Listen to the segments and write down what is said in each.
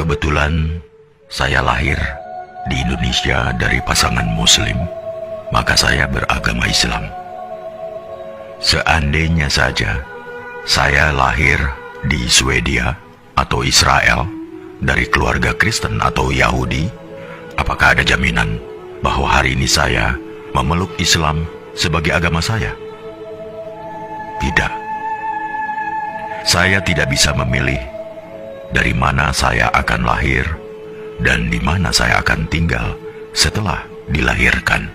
Kebetulan saya lahir di Indonesia dari pasangan Muslim, maka saya beragama Islam. Seandainya saja saya lahir di Swedia atau Israel dari keluarga Kristen atau Yahudi, apakah ada jaminan bahwa hari ini saya memeluk Islam sebagai agama saya? Tidak. Saya tidak bisa memilih dari mana saya akan lahir dan di mana saya akan tinggal setelah dilahirkan.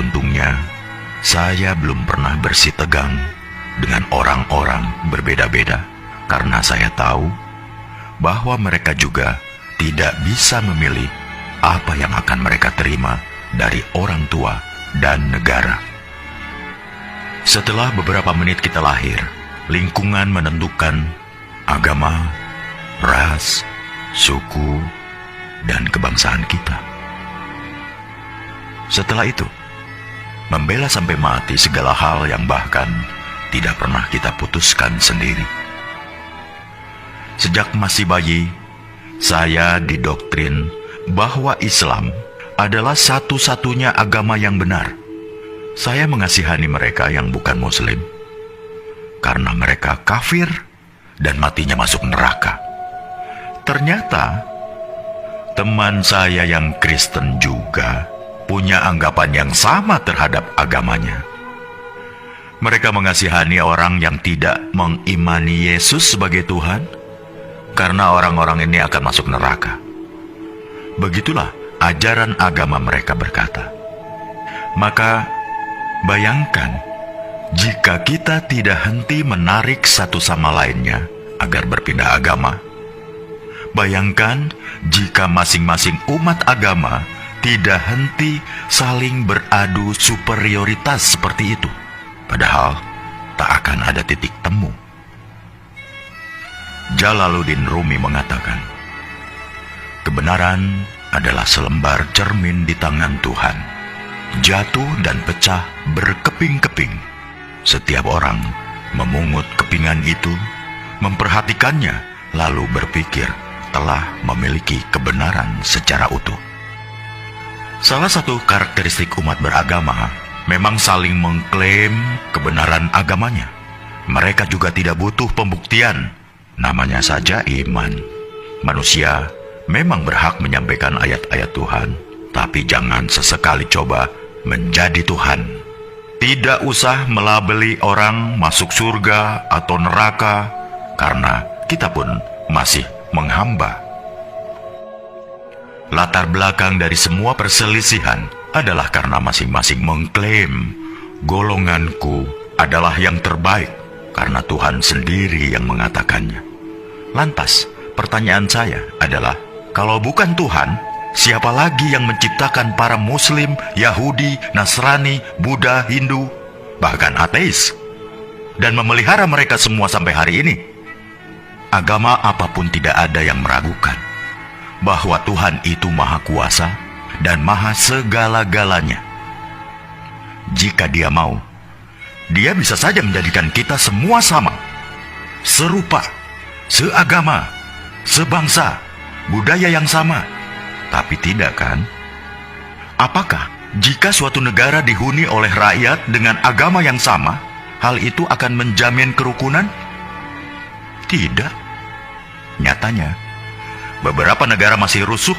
Untungnya, saya belum pernah bersitegang dengan orang-orang berbeda-beda karena saya tahu bahwa mereka juga tidak bisa memilih apa yang akan mereka terima dari orang tua dan negara. Setelah beberapa menit kita lahir, lingkungan menentukan agama, ras, suku, dan kebangsaan kita. Setelah itu, membela sampai mati segala hal yang bahkan tidak pernah kita putuskan sendiri. Sejak masih bayi, saya didoktrin bahwa Islam adalah satu-satunya agama yang benar. Saya mengasihani mereka yang bukan Muslim, karena mereka kafir dan matinya masuk neraka. Ternyata, teman saya yang Kristen juga punya anggapan yang sama terhadap agamanya. Mereka mengasihani orang yang tidak mengimani Yesus sebagai Tuhan, karena orang-orang ini akan masuk neraka. Begitulah ajaran agama mereka berkata. Maka, bayangkan, jika kita tidak henti menarik satu sama lainnya agar berpindah agama. Bayangkan jika masing-masing umat agama tidak henti saling beradu superioritas seperti itu. Padahal tak akan ada titik temu. Jalaluddin Rumi mengatakan, kebenaran adalah selembar cermin di tangan Tuhan. Jatuh dan pecah berkeping-keping. Setiap orang memungut kepingan itu, memperhatikannya, lalu berpikir telah memiliki kebenaran secara utuh. Salah satu karakteristik umat beragama memang saling mengklaim kebenaran agamanya. Mereka juga tidak butuh pembuktian, namanya saja iman. Manusia memang berhak menyampaikan ayat-ayat Tuhan, tapi jangan sesekali coba menjadi Tuhan. Tidak usah melabeli orang masuk surga atau neraka, karena kita pun masih menghamba. Latar belakang dari semua perselisihan adalah karena masing-masing mengklaim golonganku adalah yang terbaik, karena Tuhan sendiri yang mengatakannya. Lantas, pertanyaan saya adalah, kalau bukan Tuhan, siapa lagi yang menciptakan para Muslim, Yahudi, Nasrani, Buddha, Hindu, bahkan ateis, dan memelihara mereka semua sampai hari ini? Agama apapun tidak ada yang meragukan bahwa Tuhan itu Maha Kuasa dan Maha Segala-galanya. Jika Dia mau, Dia bisa saja menjadikan kita semua sama, serupa, seagama, sebangsa, budaya yang sama. Tapi tidak kan? Apakah jika suatu negara dihuni oleh rakyat dengan agama yang sama, hal itu akan menjamin kerukunan? Tidak. Nyatanya, beberapa negara masih rusuh,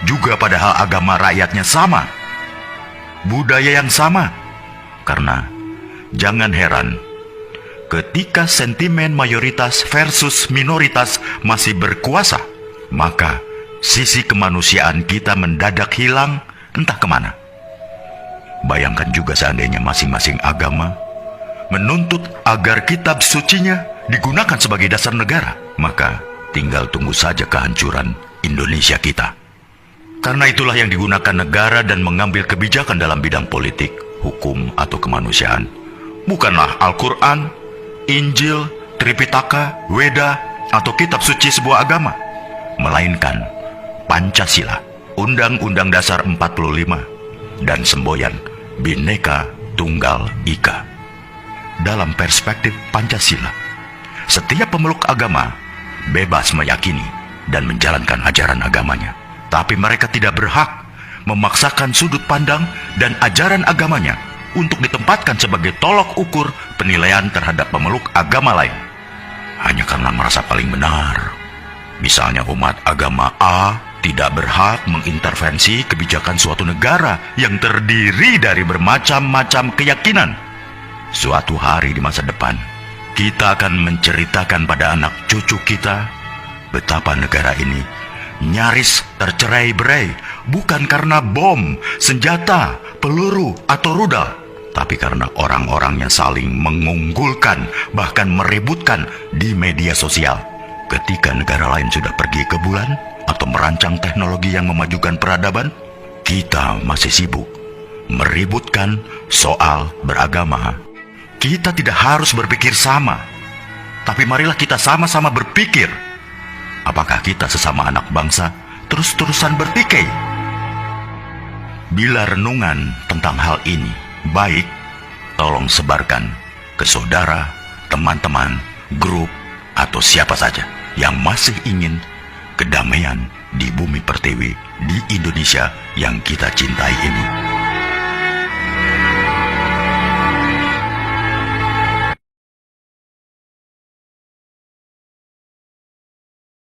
juga padahal agama rakyatnya sama, budaya yang sama. Karena, jangan heran, ketika sentimen mayoritas versus minoritas masih berkuasa, maka sisi kemanusiaan kita mendadak hilang entah kemana. Bayangkan juga seandainya masing-masing agama menuntut agar kitab sucinya digunakan sebagai dasar negara, maka tinggal tunggu saja kehancuran Indonesia kita. Karena itulah yang digunakan negara dan mengambil kebijakan dalam bidang politik, hukum, atau kemanusiaan. Bukanlah Al-Quran, Injil, Tripitaka, Weda, atau kitab suci sebuah agama, melainkan Pancasila, Undang-Undang Dasar 45, dan semboyan Bhinneka Tunggal Ika. Dalam perspektif Pancasila, setiap pemeluk agama bebas meyakini dan menjalankan ajaran agamanya. Tapi mereka tidak berhak memaksakan sudut pandang dan ajaran agamanya untuk ditempatkan sebagai tolok ukur penilaian terhadap pemeluk agama lain, hanya karena merasa paling benar. Misalnya umat agama A tidak berhak mengintervensi kebijakan suatu negara yang terdiri dari bermacam-macam keyakinan. Suatu hari di masa depan, kita akan menceritakan pada anak cucu kita betapa negara ini nyaris tercerai-berai bukan karena bom, senjata, peluru, atau rudal, tapi karena orang-orang yang saling mengunggulkan, bahkan meributkan di media sosial. Ketika negara lain sudah pergi ke bulan atau merancang teknologi yang memajukan peradaban, kita masih sibuk meributkan soal beragama. Kita tidak harus berpikir sama, tapi marilah kita sama-sama berpikir. Apakah kita sesama anak bangsa terus-terusan bertikai? Bila renungan tentang hal ini baik, tolong sebarkan ke saudara, teman-teman, grup, atau siapa saja yang masih ingin kedamaian di bumi pertiwi di Indonesia yang kita cintai ini.